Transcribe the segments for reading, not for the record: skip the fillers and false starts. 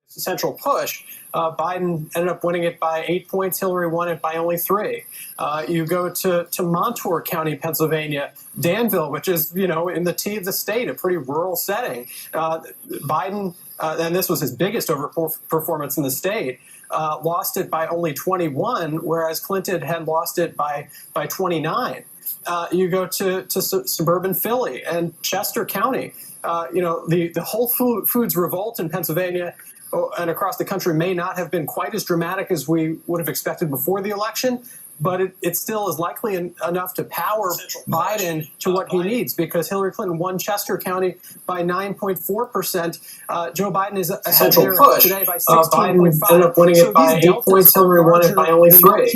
central push, Biden ended up winning it by 8 points. Hillary won it by only 3. You go to Montour County, Pennsylvania, Danville, which is, in the T of the state, a pretty rural setting. Biden, and this was his biggest performance in the state, lost it by only 21, whereas Clinton had lost it by 29. You go to suburban Philly and Chester County. The Whole Foods revolt in Pennsylvania and across the country may not have been quite as dramatic as we would have expected before the election, but it still is likely enough to power Biden to what he needs, because Hillary Clinton won Chester County by 9.4%. Joe Biden is ahead there today by 16.5%. Biden ended up winning it by 8 points. Hillary won it by only 3.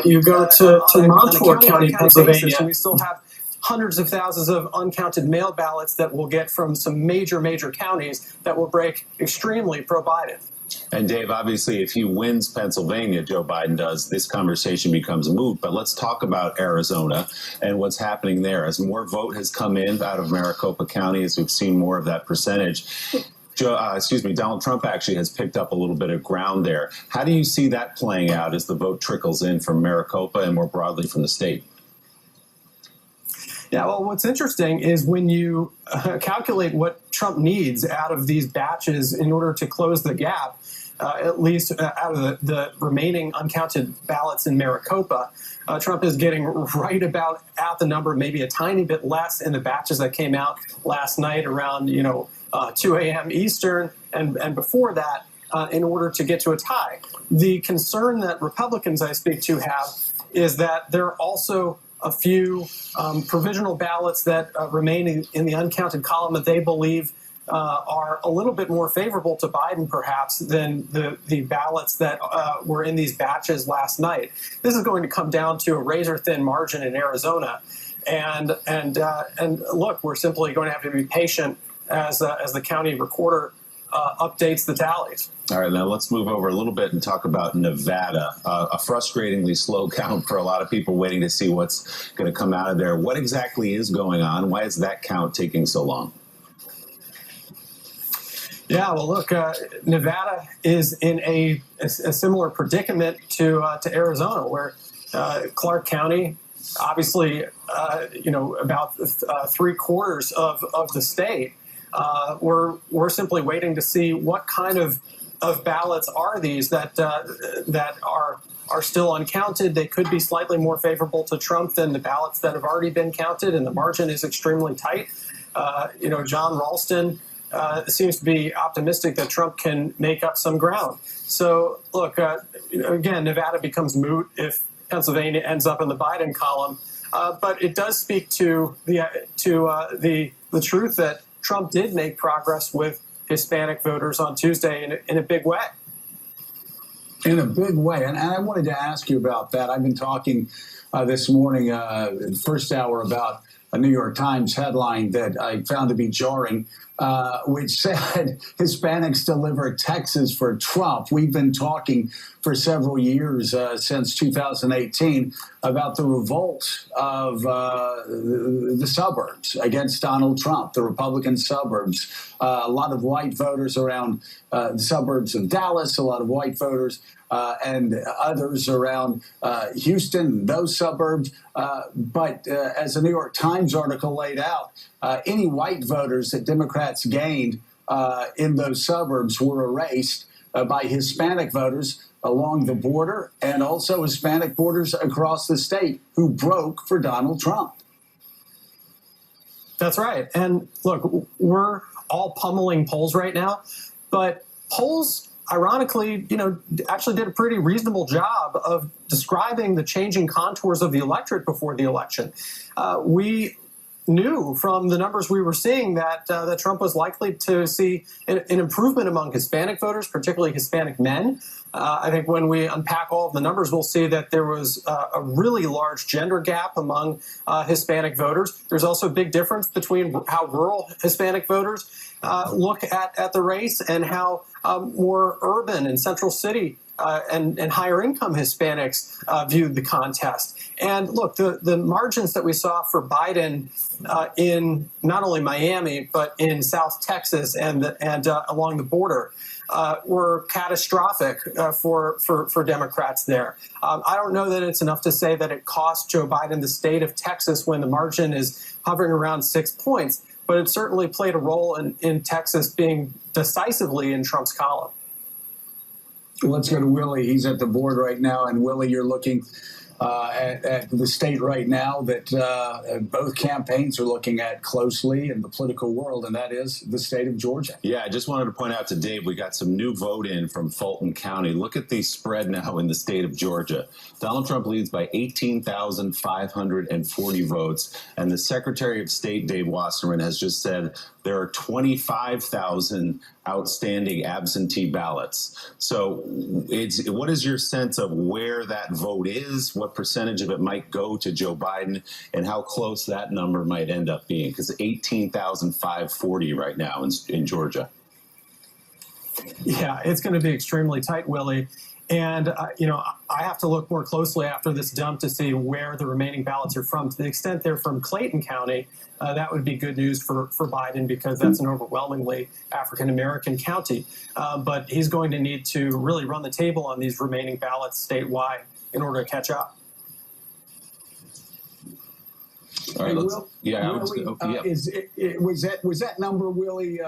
You go to Montour County, Pennsylvania, and we still have hundreds of thousands of uncounted mail ballots that we'll get from some major counties that will break extremely pro-Biden. And Dave, obviously, if he wins Pennsylvania, Joe Biden does, this conversation becomes moot. But let's talk about Arizona and what's happening there. As more vote has come in out of Maricopa County, as we've seen more of that percentage, Donald Trump actually has picked up a little bit of ground there. How do you see that playing out as the vote trickles in from Maricopa and more broadly from the state? Yeah, well, what's interesting is when you calculate what Trump needs out of these batches in order to close the gap, at least out of the remaining uncounted ballots in Maricopa, Trump is getting right about at the number, maybe a tiny bit less in the batches that came out last night around 2 a.m. Eastern and before that, in order to get to a tie. The concern that Republicans I speak to have is that there are also a few provisional ballots that remain in the uncounted column that they believe are a little bit more favorable to Biden, perhaps, than the ballots that were in these batches last night. This is going to come down to a razor-thin margin in Arizona. And look, we're simply going to have to be patient as the county recorder updates the tallies. All right, now let's move over a little bit and talk about Nevada, a frustratingly slow count for a lot of people waiting to see what's going to come out of there. What exactly is going on? Why is that count taking so long? Yeah, well, look, Nevada is in a similar predicament to Arizona, where Clark County, obviously, about 3/4 of the state. We're simply waiting to see what kind of ballots are these that are still uncounted. They could be slightly more favorable to Trump than the ballots that have already been counted, and the margin is extremely tight. John Ralston seems to be optimistic that Trump can make up some ground. So, look, again, Nevada becomes moot if Pennsylvania ends up in the Biden column, but it does speak to the truth that Trump did make progress with Hispanic voters on Tuesday in a big way. In a big way. And I wanted to ask you about that. I've been talking this morning, first hour, about a New York Times headline that I found to be jarring, which said Hispanics deliver Texas for Trump. We've been talking for several years, since 2018, about the revolt of the suburbs against Donald Trump, the Republican suburbs. A lot of white voters around the suburbs of Dallas, a lot of white voters and others around Houston, those suburbs. But as the New York Times article laid out, any white voters that Democrats gained in those suburbs were erased by Hispanic voters along the border and also Hispanic voters across the state who broke for Donald Trump. That's right. And look, we're all pummeling polls right now, but polls, ironically, actually did a pretty reasonable job of describing the changing contours of the electorate before the election. We knew from the numbers we were seeing that Trump was likely to see an improvement among Hispanic voters, particularly Hispanic men. I think when we unpack all of the numbers, we'll see that there was a really large gender gap among Hispanic voters. There's also a big difference between how rural Hispanic voters look at the race and how more urban and central city and higher income Hispanics viewed the contest. And look, the margins that we saw for Biden in not only Miami, but in South Texas and along the border, were catastrophic for Democrats there. I don't know that it's enough to say that it cost Joe Biden the state of Texas when the margin is hovering around 6 points, but it certainly played a role in Texas being decisively in Trump's column. Let's go to Willie. He's at the board right now. And Willie, you're looking at the state right now that both campaigns are looking at closely in the political world, and that is the state of Georgia. Yeah, I just wanted to point out to Dave, we got some new vote in from Fulton County. Look at the spread now in the state of Georgia. Donald Trump leads by 18,540 votes, and the Secretary of State, Dave Wasserman, has just said there are 25,000 outstanding absentee ballots. So what is your sense of where that vote is, what percentage of it might go to Joe Biden, and how close that number might end up being? Because 18,540 right now in Georgia. Yeah, it's going to be extremely tight, Willie. And, I have to look more closely after this dump to see where the remaining ballots are from. To the extent they're from Clayton County, that would be good news for Biden because that's an overwhelmingly African-American county. But he's going to need to really run the table on these remaining ballots statewide in order to catch up. All right, Willie, was that number, Willie,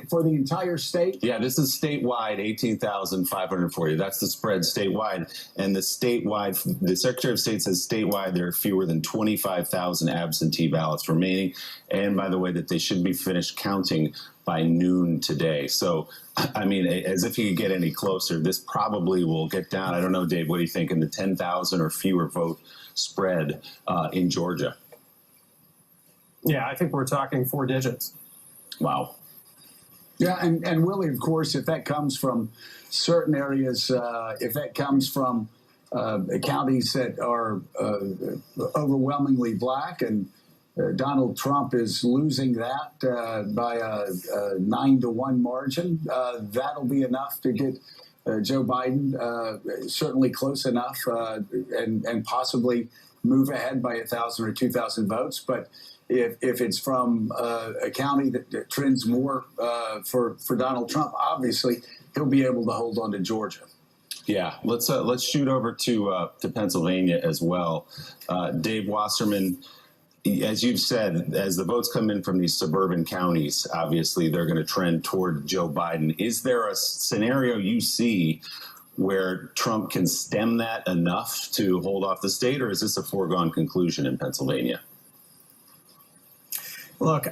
for the entire state? Yeah, this is statewide, 18,540. That's the spread statewide. And the Secretary of State says statewide there are fewer than 25,000 absentee ballots remaining. And by the way, that they should be finished counting by noon today. So, I mean, as if you could get any closer, this probably will get down. I don't know, Dave, what do you think, in the 10,000 or fewer vote spread in Georgia? Yeah, I think we're talking 4 digits. Wow. Yeah, and Willie, of course, if that comes from certain areas, if that comes from counties that are overwhelmingly black, and Donald Trump is losing that by a 9-1 margin, that'll be enough to get Joe Biden certainly close enough and possibly move ahead by 1,000 or 2,000 votes. But if it's from a county that trends more for Donald Trump, obviously he'll be able to hold on to Georgia. Yeah, let's shoot over to Pennsylvania as well. Dave Wasserman, as you've said, as the votes come in from these suburban counties, obviously they're going to trend toward Joe Biden. Is there a scenario you see where Trump can stem that enough to hold off the state, or is this a foregone conclusion in Pennsylvania? Look,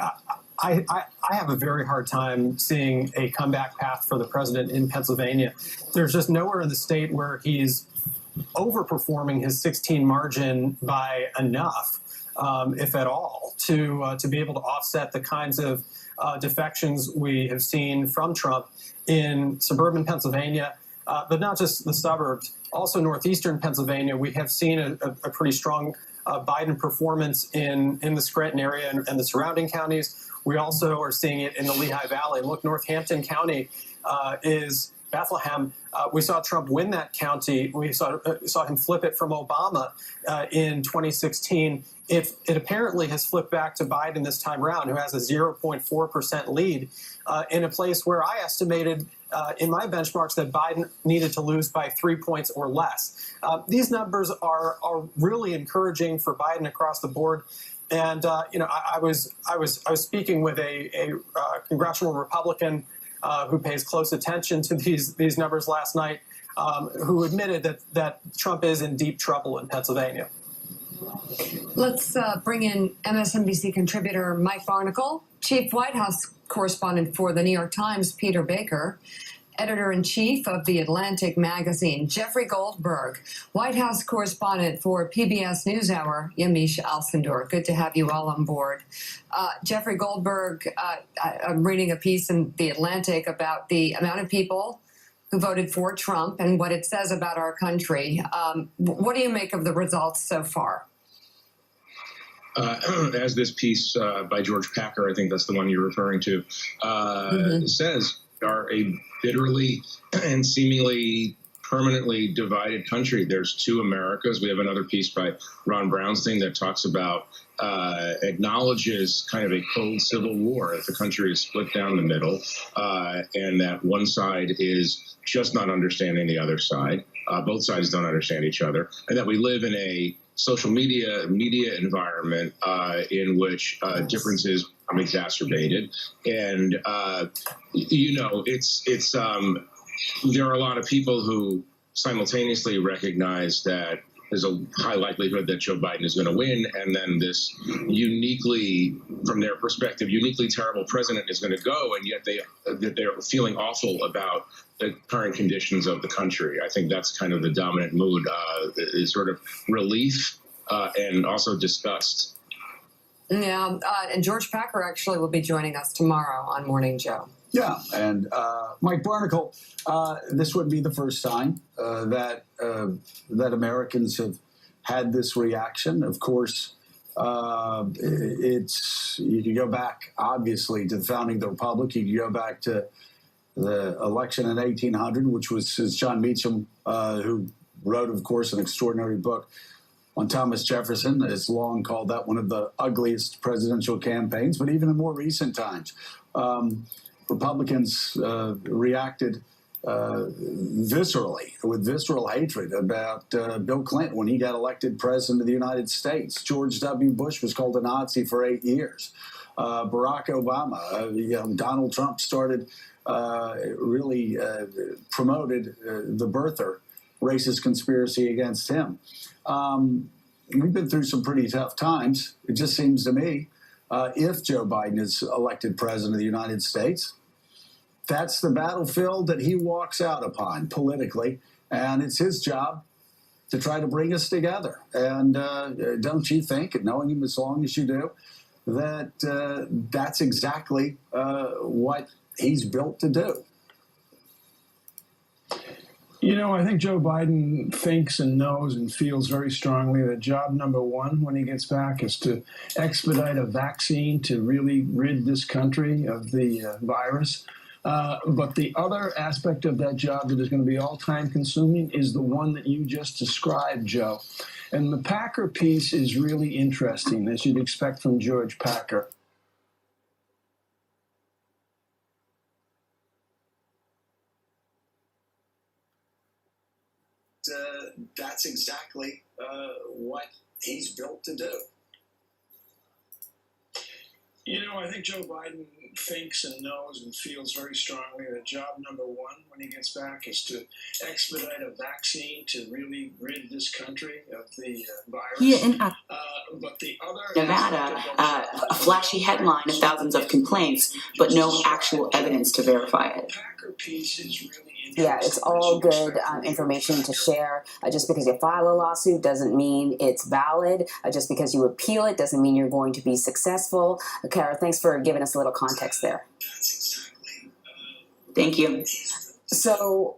I have a very hard time seeing a comeback path for the president in Pennsylvania. There's just nowhere in the state where he's overperforming his 16 margin by enough, if at all, to be able to offset the kinds of defections we have seen from Trump in suburban Pennsylvania, but not just the suburbs, also northeastern Pennsylvania. We have seen a pretty strong Biden performance in the Scranton area and the surrounding counties. We also are seeing it in the Lehigh Valley. Look, Northampton County is Bethlehem. We saw Trump win that county. We saw him flip it from Obama in 2016. It apparently has flipped back to Biden this time around, who has a 0.4% lead in a place where I estimated in my benchmarks that Biden needed to lose by 3 points or less. These numbers are really encouraging for Biden across the board. And I was speaking with a congressional Republican who pays close attention to these numbers last night, who admitted that Trump is in deep trouble in Pennsylvania. Let's bring in MSNBC contributor Mike Barnicle, chief White House correspondent for the New York Times, Peter Baker, editor-in-chief of The Atlantic magazine, Jeffrey Goldberg, White House correspondent for PBS NewsHour, Yamiche Alcindor. Good to have you all on board. Jeffrey Goldberg, I'm reading a piece in The Atlantic about the amount of people who voted for Trump and what it says about our country. What do you make of the results so far? As this piece by George Packer, I think that's the one you're referring to, says, are a bitterly and seemingly permanently divided country. There's two Americas. We have another piece by Ron Brownstein that talks about acknowledges kind of a cold civil war, that the country is split down the middle, and that one side is just not understanding the other side. Both sides don't understand each other, and that we live in a social media environment in which differences become exacerbated. And it's there are a lot of people who simultaneously recognize that there's a high likelihood that Joe Biden is going to win, and then this uniquely, from their perspective, uniquely terrible president is going to go, and yet they're feeling awful about the current conditions of the country. I think that's kind of the dominant mood, is sort of relief and also disgust. Yeah, and George Packer actually will be joining us tomorrow on Morning Joe. Yeah, and Mike Barnacle, this would be the first time that Americans have had this reaction. Of course, you can go back, obviously, to the founding of the Republic. You can go back to the election in 1800, which was John Meacham, who wrote, of course, an extraordinary book on Thomas Jefferson, has long called that one of the ugliest presidential campaigns. But even in more recent times, Republicans reacted viscerally, with visceral hatred about Bill Clinton when he got elected president of the United States. George W. Bush was called a Nazi for 8 years. Barack Obama, Donald Trump started really promoted the birther racist conspiracy against him. We've been through some pretty tough times. It just seems to me, if Joe Biden is elected president of the United States, that's the battlefield that he walks out upon politically, and it's his job to try to bring us together. And don't you think, knowing him as long as you do, that that's exactly what he's built to do? I think Joe Biden thinks and knows and feels very strongly that job number one when he gets back is to expedite a vaccine to really rid this country of the virus. But the other aspect of that job that is going to be all-time consuming is the one that you just described, Joe. And the Packer piece is really interesting, as you'd expect from George Packer. That's exactly what he's built to do. I think Joe Biden thinks and knows and feels very strongly that job number one when he gets back is to expedite a vaccine to really rid this country of the virus. Here in But the other Nevada, a flashy headline of thousands of complaints, but no actual evidence to verify it. The Packer piece is really Yeah, it's all good information to share. Just because you file a lawsuit doesn't mean it's valid. Just because you appeal it doesn't mean you're going to be successful. Kara, thanks for giving us a little context there. Thank you. So,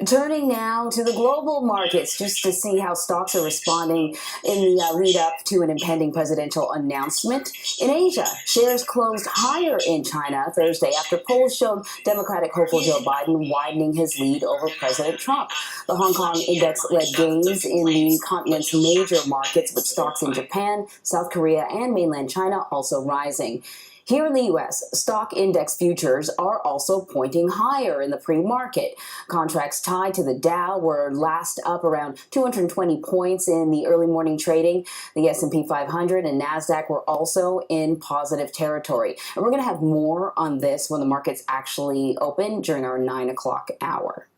turning now to the global markets, just to see how stocks are responding in the lead up to an impending presidential announcement. In Asia, shares closed higher in China Thursday after polls showed Democratic hopeful Joe Biden widening his lead over President Trump. The Hong Kong index led gains in the continent's major markets, with stocks in Japan, South Korea, and mainland China also rising. Here in the U.S., stock index futures are also pointing higher in the pre-market. Contracts tied to the Dow were last up around 220 points in the early morning trading. The S&P 500 and NASDAQ were also in positive territory. And we're going to have more on this when the markets actually open during our 9 o'clock hour.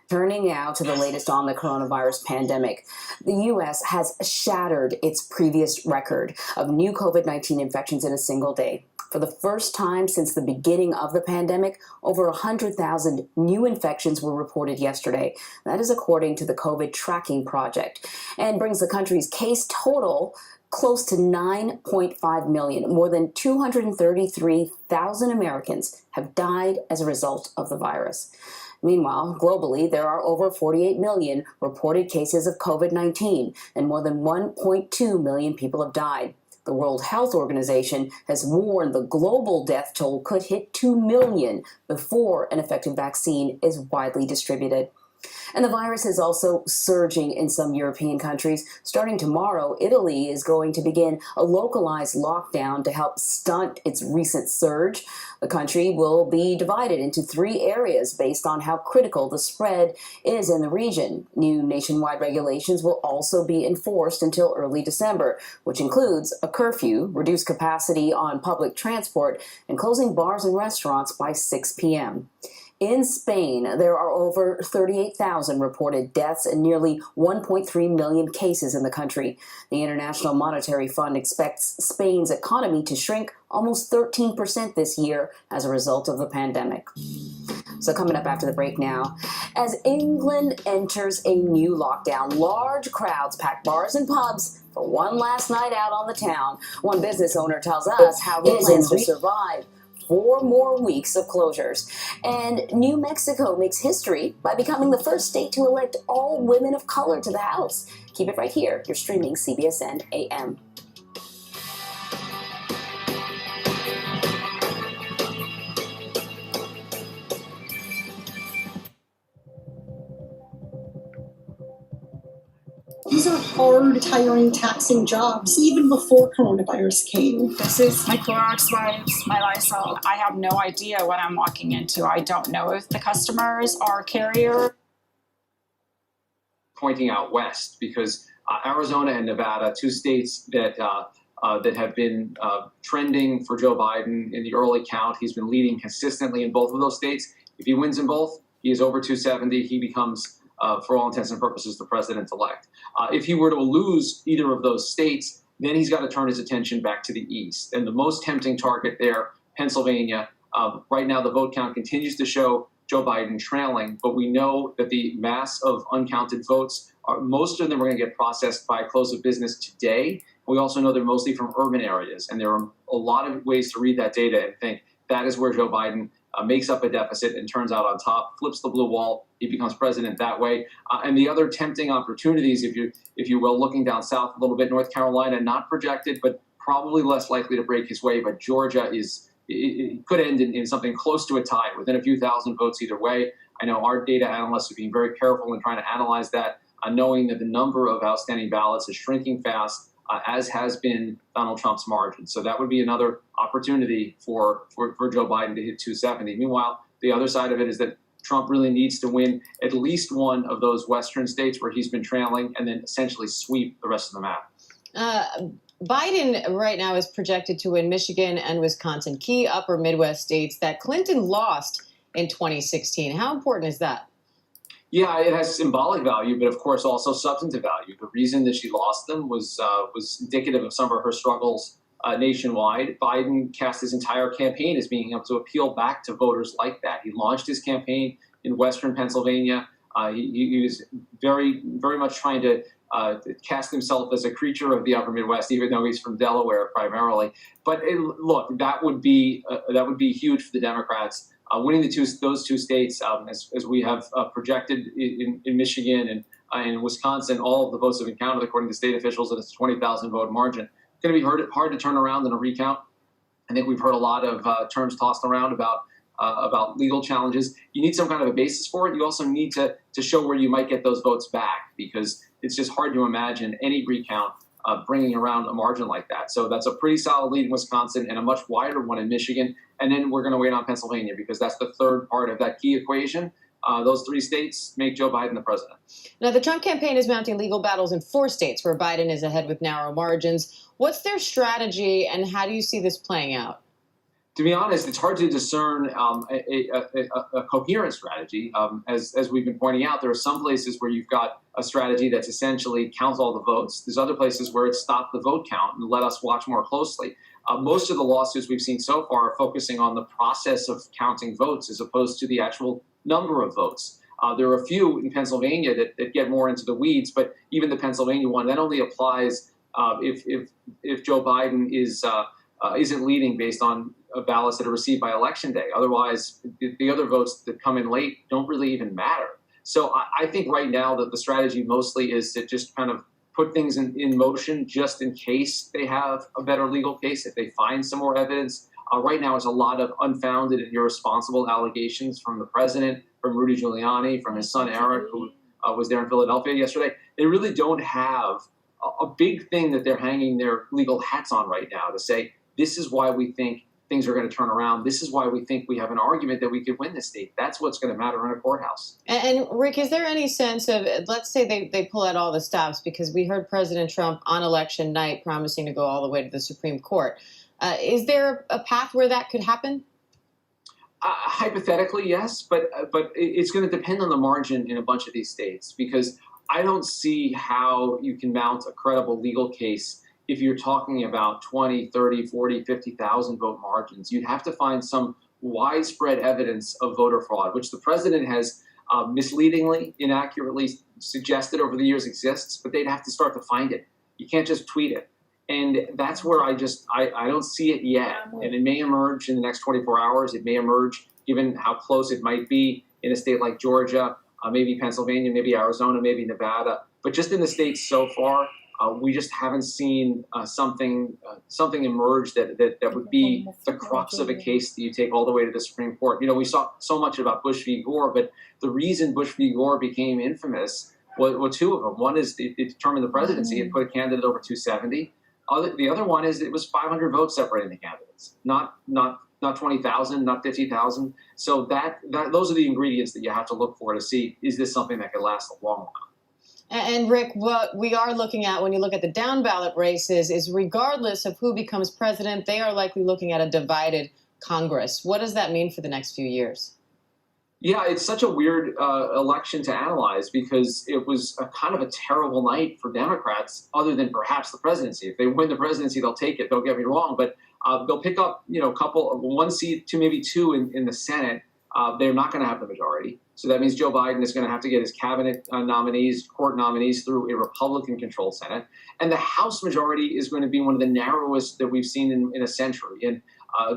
Turning now to the latest on the coronavirus pandemic. The U.S. has shattered its previous record of new COVID-19 infections in a single day. For the first time since the beginning of the pandemic, over 100,000 new infections were reported yesterday. That is according to the COVID Tracking Project, and brings the country's case total close to 9.5 million. More than 233,000 Americans have died as a result of the virus. Meanwhile, globally, there are over 48 million reported cases of COVID-19, and more than 1.2 million people have died. The World Health Organization has warned the global death toll could hit 2 million before an effective vaccine is widely distributed. And the virus is also surging in some European countries. Starting tomorrow, Italy is going to begin a localized lockdown to help stunt its recent surge. The country will be divided into 3 areas based on how critical the spread is in the region. New nationwide regulations will also be enforced until early December, which includes a curfew, reduced capacity on public transport, and closing bars and restaurants by 6 p.m. In Spain, there are over 38,000 reported deaths and nearly 1.3 million cases in the country. The International Monetary Fund expects Spain's economy to shrink almost 13% this year as a result of the pandemic. So coming up after the break now, as England enters a new lockdown, large crowds pack bars and pubs for one last night out on the town. One business owner tells us how he plans to survive 4 more weeks of closures. And New Mexico makes history by becoming the first state to elect all women of color to the House. Keep it right here. You're streaming CBSN AM. These are hard, tiring, taxing jobs, even before coronavirus came. This is my Clorox wipes, my Lysol. I have no idea what I'm walking into. I don't know if the customers are carrier. Pointing out west, because Arizona and Nevada, 2 states that have been trending for Joe Biden in the early count. He's been leading consistently in both of those states. If he wins in both, he is over 270. He becomes, for all intents and purposes, the president-elect. If he were to lose either of those states, then he's got to turn his attention back to the east. And the most tempting target there, Pennsylvania. Right now, the vote count continues to show Joe Biden trailing, but we know that the mass of uncounted votes, most of them are going to get processed by close of business today. We also know they're mostly from urban areas, and there are a lot of ways to read that data and think that is where Joe Biden makes up a deficit and turns out on top, flips the blue wall. He becomes president that way. And the other tempting opportunities, if you will, looking down south a little bit, North Carolina, not projected, but probably less likely to break his way. But Georgia it could end in something close to a tie, within a few thousand votes either way. I know our data analysts are being very careful in trying to analyze that, knowing that the number of outstanding ballots is shrinking fast, as has been Donald Trump's margin. So that would be another opportunity for Joe Biden to hit 270. Meanwhile, the other side of it is that Trump really needs to win at least one of those western states where he's been trailing, and then essentially sweep the rest of the map. Biden right now is projected to win Michigan and Wisconsin, key upper Midwest states that Clinton lost in 2016. How important is that? Yeah, it has symbolic value, but of course also substantive value. The reason that she lost them was indicative of some of her struggles nationwide. Biden cast his entire campaign as being able to appeal back to voters like that. He launched his campaign in western Pennsylvania. He was very, very much trying to cast himself as a creature of the upper Midwest, even though he's from Delaware primarily. But look, that would be huge for the Democrats. Winning those two states, as we have projected in Michigan and in Wisconsin, all of the votes have been counted according to state officials, and it's a 20,000 vote margin. It's going to be hard to turn around in a recount. I think we've heard a lot of terms tossed around about legal challenges. You need some kind of a basis for it. You also need to show where you might get those votes back, because it's just hard to imagine any recount bringing around a margin like that. So that's a pretty solid lead in Wisconsin and a much wider one in Michigan. And then we're going to wait on Pennsylvania, because that's the third part of that key equation. Those 3 states make Joe Biden the president. Now, the Trump campaign is mounting legal battles in 4 states where Biden is ahead with narrow margins. What's their strategy, and how do you see this playing out? To be honest, it's hard to discern a coherent strategy. As we've been pointing out, there are some places where you've got a strategy that's essentially counts all the votes. There's other places where it's stop the vote count and let us watch more closely. Most of the lawsuits we've seen so far are focusing on the process of counting votes as opposed to the actual number of votes. There are a few in Pennsylvania that get more into the weeds, but even the Pennsylvania one, that only applies if Joe Biden isn't leading based on ballots that are received by Election Day. Otherwise, the other votes that come in late don't really even matter. So I think right now that the strategy mostly is to just kind of put things in motion just in case they have a better legal case, if they find some more evidence. Right now, it's a lot of unfounded and irresponsible allegations from the president, from Rudy Giuliani, from his son Eric, who was there in Philadelphia yesterday. They really don't have a big thing that they're hanging their legal hats on right now to say, this is why we think things are going to turn around. This is why we think we have an argument that we could win this state. That's what's going to matter in a courthouse. And Rick, is there any sense of, let's say they pull out all the stops, because we heard President Trump on election night promising to go all the way to the Supreme Court. Is there a path where that could happen? Hypothetically, yes, but it's going to depend on the margin in a bunch of these states, because I don't see how you can mount a credible legal case if you're talking about 20, 30, 40, 50,000 vote margins. You'd have to find some widespread evidence of voter fraud, which the president has misleadingly, inaccurately suggested over the years exists, but they'd have to start to find it. You can't just tweet it. And that's where I don't see it yet. And it may emerge in the next 24 hours. It may emerge given how close it might be in a state like Georgia, maybe Pennsylvania, maybe Arizona, maybe Nevada. But just in the states so far, we just haven't seen something emerge that would be the crux of a case that you take all the way to the Supreme Court. You know, we saw so much about Bush v. Gore, but the reason Bush v. Gore became infamous were two of them. One is it determined the presidency. It put a candidate over 270. The other one is it was 500 votes separating the candidates, not 20,000, not 50,000. So those are the ingredients that you have to look for to see, is this something that could last a long while? And Rick, what we are looking at when you look at the down ballot races is, regardless of who becomes president, they are likely looking at a divided Congress. What does that mean for the next few years? Yeah, it's such a weird election to analyze, because it was a kind of a terrible night for Democrats, other than perhaps the presidency. If they win the presidency, they'll take it. Don't get me wrong, but they'll pick up, one seat to maybe two in the Senate. They're not going to have the majority. So that means Joe Biden is going to have to get his cabinet nominees, court nominees, through a Republican-controlled Senate. And the House majority is going to be one of the narrowest that we've seen in a century. And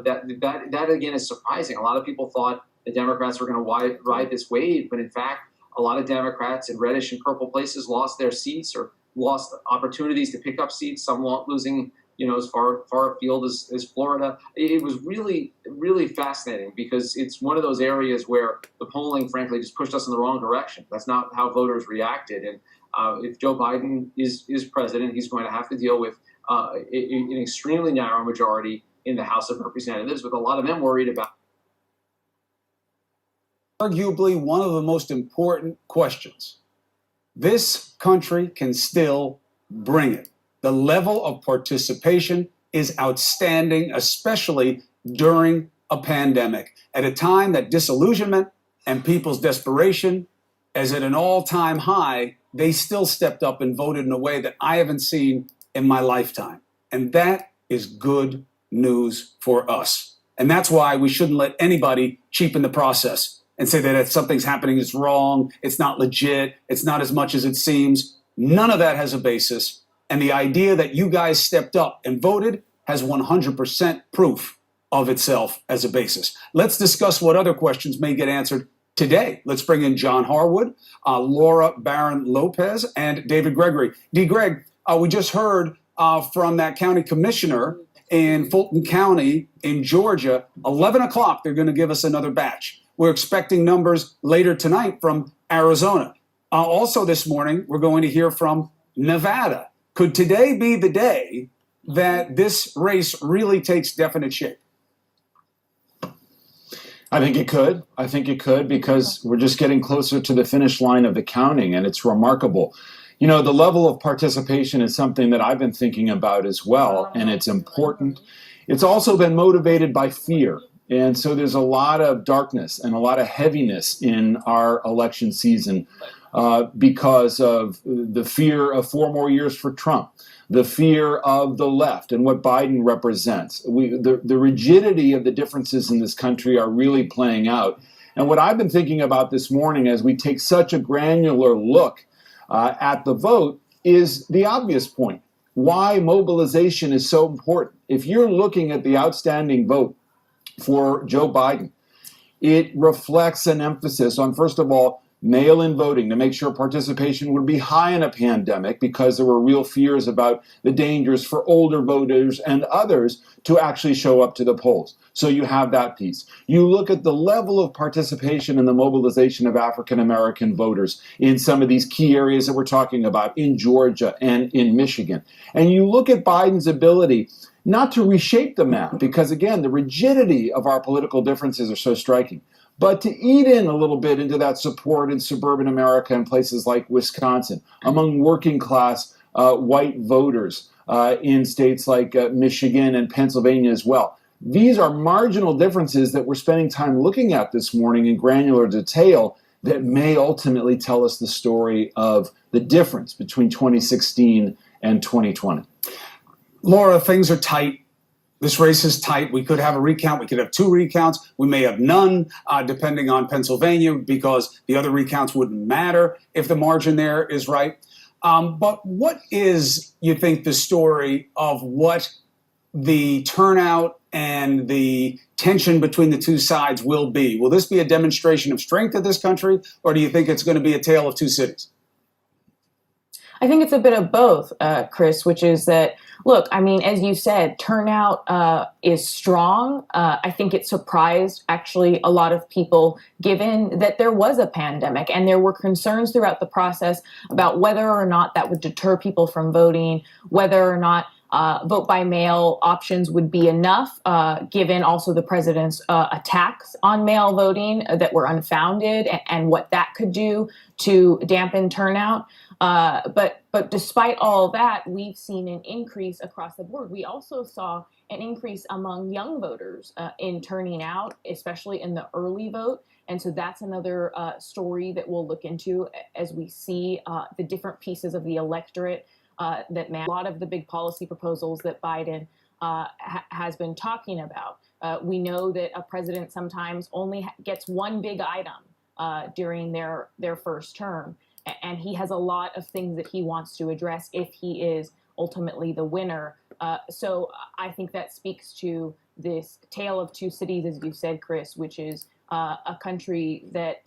that again, is surprising. A lot of people thought the Democrats were going to ride this wave, but in fact, a lot of Democrats in reddish and purple places lost their seats or lost opportunities to pick up seats, some losing as far afield as Florida. It was really, really fascinating, because it's one of those areas where the polling, frankly, just pushed us in the wrong direction. That's not how voters reacted. And if Joe Biden is president, he's going to have to deal with an extremely narrow majority in the House of Representatives, with a lot of them worried about. Arguably one of the most important questions. This country can still bring it. The level of participation is outstanding, especially during a pandemic, at a time that disillusionment and people's desperation is at an all-time high. They still stepped up and voted in a way that I haven't seen in my lifetime. And that is good news for us. And that's why we shouldn't let anybody cheapen the process and say that if something's happening is wrong, it's not legit, it's not as much as it seems. None of that has a basis. And the idea that you guys stepped up and voted has 100% proof of itself as a basis. Let's discuss what other questions may get answered today. Let's bring in John Harwood, Laura Barron Lopez, and David Gregory. Greg, we just heard from that county commissioner in Fulton County in Georgia. 11 o'clock, they're going to give us another batch. We're expecting numbers later tonight from Arizona. Also this morning, we're going to hear from Nevada. Could today be the day that this race really takes definite shape? I think it could. I think it could, because we're just getting closer to the finish line of the counting, and it's remarkable. You know, the level of participation is something that I've been thinking about as well, and it's important. It's also been motivated by fear. And so there's a lot of darkness and a lot of heaviness in our election season because of the fear of 4 more years for Trump, the fear of the left and what Biden represents. The rigidity of the differences in this country are really playing out. And what I've been thinking about this morning as we take such a granular look at the vote is the obvious point. Why mobilization is so important. If you're looking at the outstanding vote for Joe Biden, it reflects an emphasis on, first of all, mail-in voting to make sure participation would be high in a pandemic because there were real fears about the dangers for older voters and others to actually show up to the polls. So you have that piece. You look at the level of participation and the mobilization of African American voters in some of these key areas that we're talking about in Georgia and in Michigan. And you look at Biden's ability not to reshape the map because, again, the rigidity of our political differences are so striking, but to eat in a little bit into that support in suburban America and places like Wisconsin, among working class white voters in states like Michigan and Pennsylvania as well. These are marginal differences that we're spending time looking at this morning in granular detail that may ultimately tell us the story of the difference between 2016 and 2020. Laura, things are tight. This race is tight. We could have a recount. We could have 2 recounts. We may have none, depending on Pennsylvania, because the other recounts wouldn't matter if the margin there is right. But what is, you think, the story of what the turnout and the tension between the two sides will be? Will this be a demonstration of strength of this country, or do you think it's going to be a tale of two cities? I think it's a bit of both, Chris, which is that, look, I mean, as you said, turnout is strong. I think it surprised actually a lot of people, given that there was a pandemic and there were concerns throughout the process about whether or not that would deter people from voting, whether or not vote by mail options would be enough, given also the president's attacks on mail voting that were unfounded and what that could do to dampen turnout. But despite all that, we've seen an increase across the board. We also saw an increase among young voters in turning out, especially in the early vote. And so that's another story that we'll look into as we see the different pieces of the electorate that a lot of the big policy proposals that Biden has been talking about. We know that a president sometimes only gets one big item during their first term. And he has a lot of things that he wants to address if he is ultimately the winner. So I think that speaks to this tale of two cities, as you said, Chris, which is a country that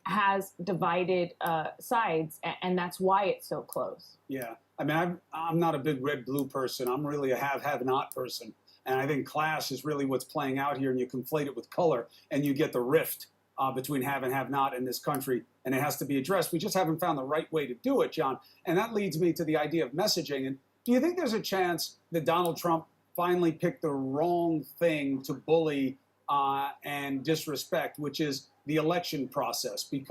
has divided sides, and that's why it's so close. Yeah, I mean, I'm not a big red-blue person. I'm really a have-not person. And I think class is really what's playing out here, and you conflate it with color, and you get the rift between have and have not in this country, and it has to be addressed. We just haven't found the right way to do it, John. And that leads me to the idea of messaging. And do you think there's a chance that Donald Trump finally picked the wrong thing to bully and disrespect, which is the election process? Because